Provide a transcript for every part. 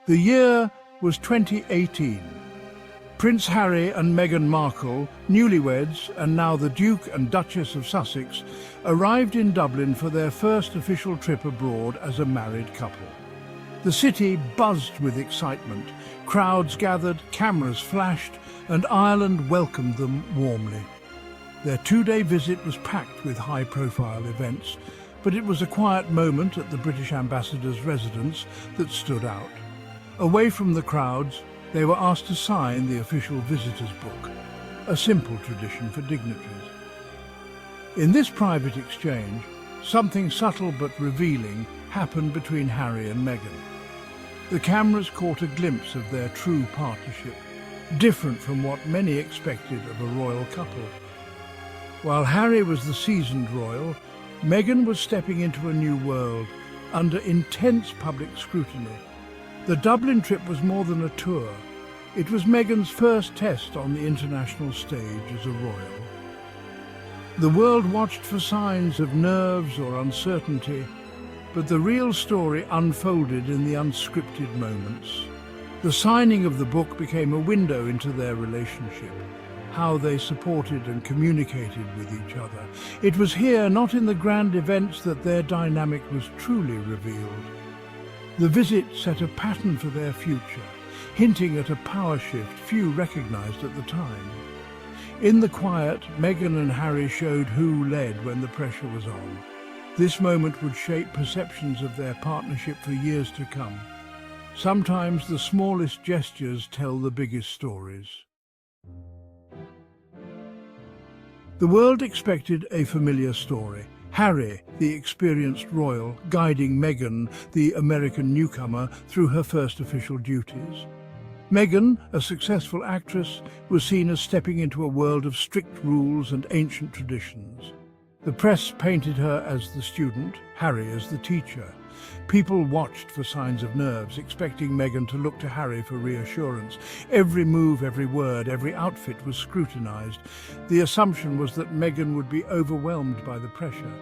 The year was 2018. Prince Harry and Meghan Markle, newlyweds and now the Duke and Duchess of Sussex, arrived in Dublin for their first official trip abroad as a married couple. The city buzzed with excitement. Crowds gathered, cameras flashed, and Ireland welcomed them warmly. Their two-day visit was packed with high-profile events, but it was a quiet moment at the British ambassador's residence that stood out. Away from the crowds, they were asked to sign the official visitors' book, a simple tradition for dignitaries. In this private exchange, something subtle but revealing happened between Harry and Meghan. The cameras caught a glimpse of their true partnership, different from what many expected of a royal couple. While Harry was the seasoned royal, Meghan was stepping into a new world under intense public scrutiny. The Dublin trip was more than a tour. It was Meghan's first test on the international stage as a royal. The world watched for signs of nerves or uncertainty, but the real story unfolded in the unscripted moments. The signing of the book became a window into their relationship, how they supported and communicated with each other. It was here, not in the grand events, that their dynamic was truly revealed. The visit set a pattern for their future, hinting at a power shift few recognized at the time. In the quiet, Meghan and Harry showed who led when the pressure was on. This moment would shape perceptions of their partnership for years to come. Sometimes the smallest gestures tell the biggest stories. The world expected a familiar story. Harry, the experienced royal, guiding Meghan, the American newcomer, through her first official duties. Meghan, a successful actress, was seen as stepping into a world of strict rules and ancient traditions. The press painted her as the student, Harry as the teacher. People watched for signs of nerves, expecting Meghan to look to Harry for reassurance. Every move, every word, every outfit was scrutinized. The assumption was that Meghan would be overwhelmed by the pressure.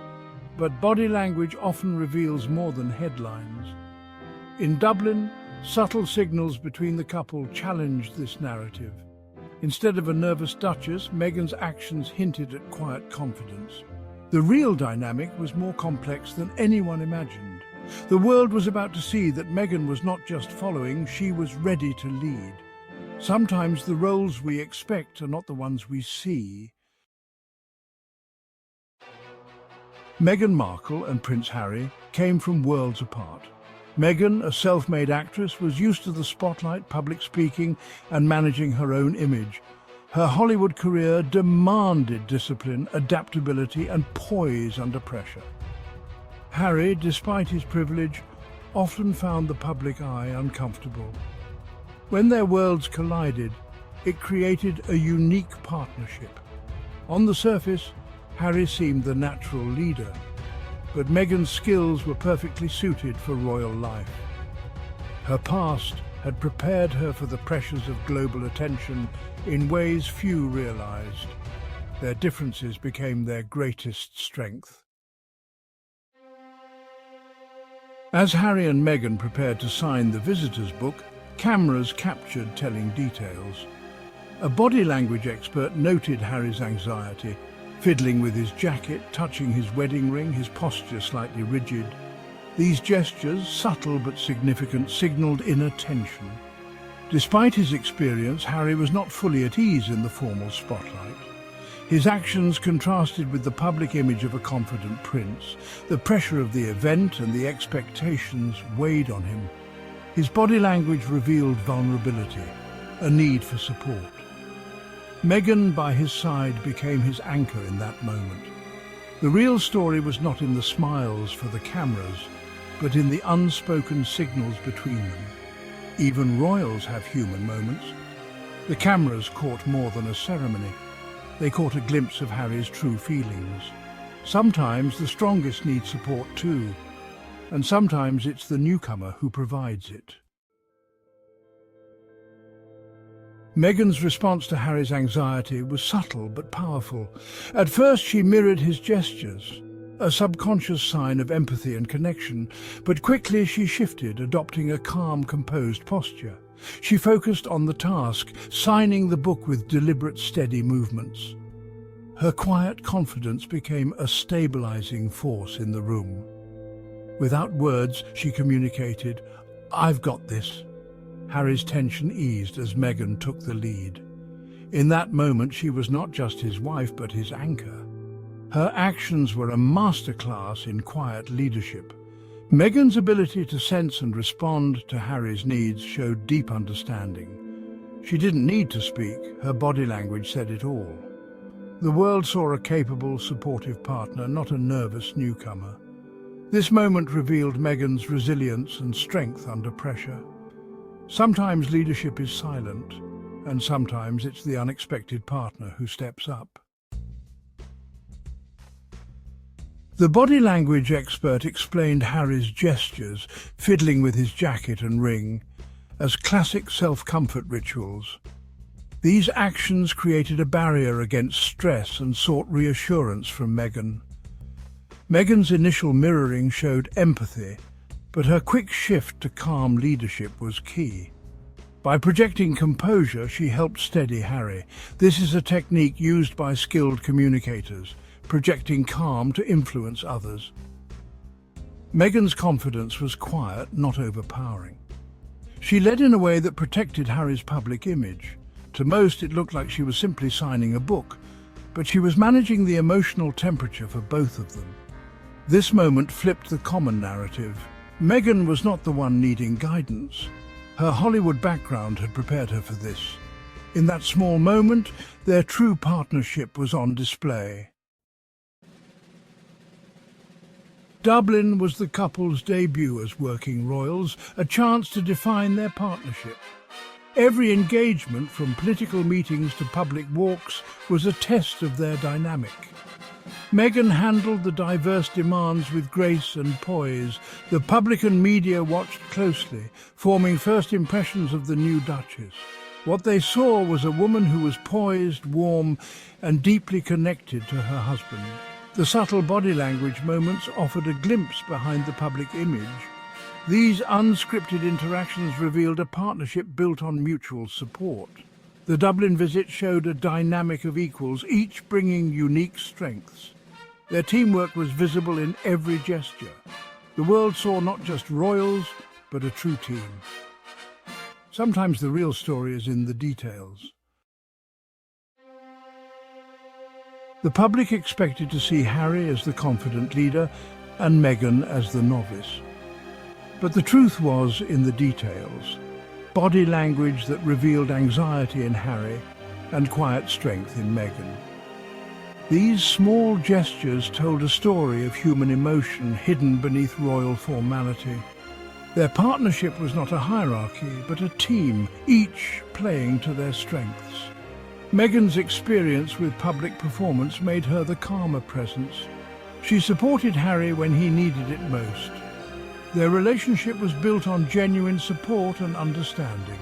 But body language often reveals more than headlines. In Dublin, subtle signals between the couple challenged this narrative. Instead of a nervous Duchess, Meghan's actions hinted at quiet confidence. The real dynamic was more complex than anyone imagined. The world was about to see that Meghan was not just following, she was ready to lead. Sometimes the roles we expect are not the ones we see. Meghan Markle and Prince Harry came from worlds apart. Meghan, a self-made actress, was used to the spotlight, public speaking, and managing her own image. Her Hollywood career demanded discipline, adaptability, and poise under pressure. Harry, despite his privilege, often found the public eye uncomfortable. When their worlds collided, it created a unique partnership. On the surface, Harry seemed the natural leader, but Meghan's skills were perfectly suited for royal life. Her past had prepared her for the pressures of global attention in ways few realized. Their differences became their greatest strength. As Harry and Meghan prepared to sign the visitors' book, cameras captured telling details. A body language expert noted Harry's anxiety, fiddling with his jacket, touching his wedding ring, his posture slightly rigid. These gestures, subtle but significant, signaled inner tension. Despite his experience, Harry was not fully at ease in the formal spotlight. His actions contrasted with the public image of a confident prince. The pressure of the event and the expectations weighed on him. His body language revealed vulnerability, a need for support. Meghan, by his side, became his anchor in that moment. The real story was not in the smiles for the cameras, but in the unspoken signals between them. Even royals have human moments. The cameras caught more than a ceremony. They caught a glimpse of Harry's true feelings. Sometimes the strongest need support too, and sometimes it's the newcomer who provides it. Meghan's response to Harry's anxiety was subtle but powerful. At first she mirrored his gestures. a subconscious sign of empathy and connection, but quickly she shifted, adopting a calm, composed posture. She focused on the task, signing the book with deliberate, steady movements. Her quiet confidence became a stabilizing force in the room. Without words, she communicated, "I've got this." Harry's tension eased as Meghan took the lead. In that moment, she was not just his wife, but his anchor. Her actions were a masterclass in quiet leadership. Meghan's ability to sense and respond to Harry's needs showed deep understanding. She didn't need to speak, her body language said it all. The world saw a capable, supportive partner, not a nervous newcomer. This moment revealed Meghan's resilience and strength under pressure. Sometimes leadership is silent, and sometimes it's the unexpected partner who steps up. The body language expert explained Harry's gestures, fiddling with his jacket and ring, as classic self-comfort rituals. These actions created a barrier against stress and sought reassurance from Meghan. Meghan's initial mirroring showed empathy, but her quick shift to calm leadership was key. By projecting composure, she helped steady Harry. This is a technique used by skilled communicators, projecting calm to influence others. Meghan's confidence was quiet, not overpowering. She led in a way that protected Harry's public image. To most, it looked like she was simply signing a book, but she was managing the emotional temperature for both of them. This moment flipped the common narrative. Meghan was not the one needing guidance. Her Hollywood background had prepared her for this. In that small moment, their true partnership was on display. Dublin was the couple's debut as working royals, a chance to define their partnership. Every engagement, from political meetings to public walks, was a test of their dynamic. Meghan handled the diverse demands with grace and poise. The public and media watched closely, forming first impressions of the new Duchess. What they saw was a woman who was poised, warm, and deeply connected to her husband. The subtle body language moments offered a glimpse behind the public image. These unscripted interactions revealed a partnership built on mutual support. The Dublin visit showed a dynamic of equals, each bringing unique strengths. Their teamwork was visible in every gesture. The world saw not just royals, but a true team. Sometimes the real story is in the details. The public expected to see Harry as the confident leader and Meghan as the novice. But the truth was in the details. Body language that revealed anxiety in Harry and quiet strength in Meghan. These small gestures told a story of human emotion hidden beneath royal formality. Their partnership was not a hierarchy, but a team, each playing to their strengths. Meghan's experience with public performance made her the calmer presence. She supported Harry when he needed it most. Their relationship was built on genuine support and understanding.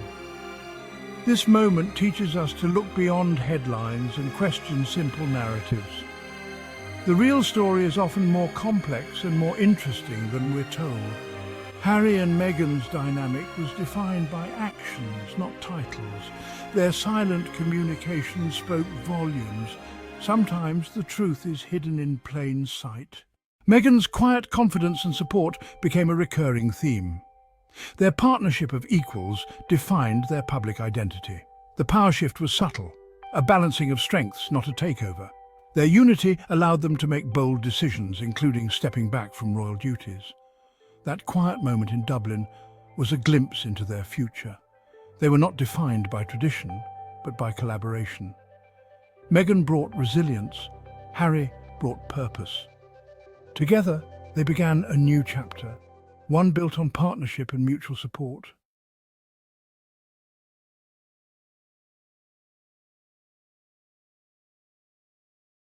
This moment teaches us to look beyond headlines and question simple narratives. The real story is often more complex and more interesting than we're told. Harry and Meghan's dynamic was defined by actions, not titles. Their silent communication spoke volumes. Sometimes the truth is hidden in plain sight. Meghan's quiet confidence and support became a recurring theme. Their partnership of equals defined their public identity. The power shift was subtle, a balancing of strengths, not a takeover. Their unity allowed them to make bold decisions, including stepping back from royal duties. That quiet moment in Dublin was a glimpse into their future. They were not defined by tradition, but by collaboration. Meghan brought resilience, Harry brought purpose. Together, they began a new chapter, one built on partnership and mutual support.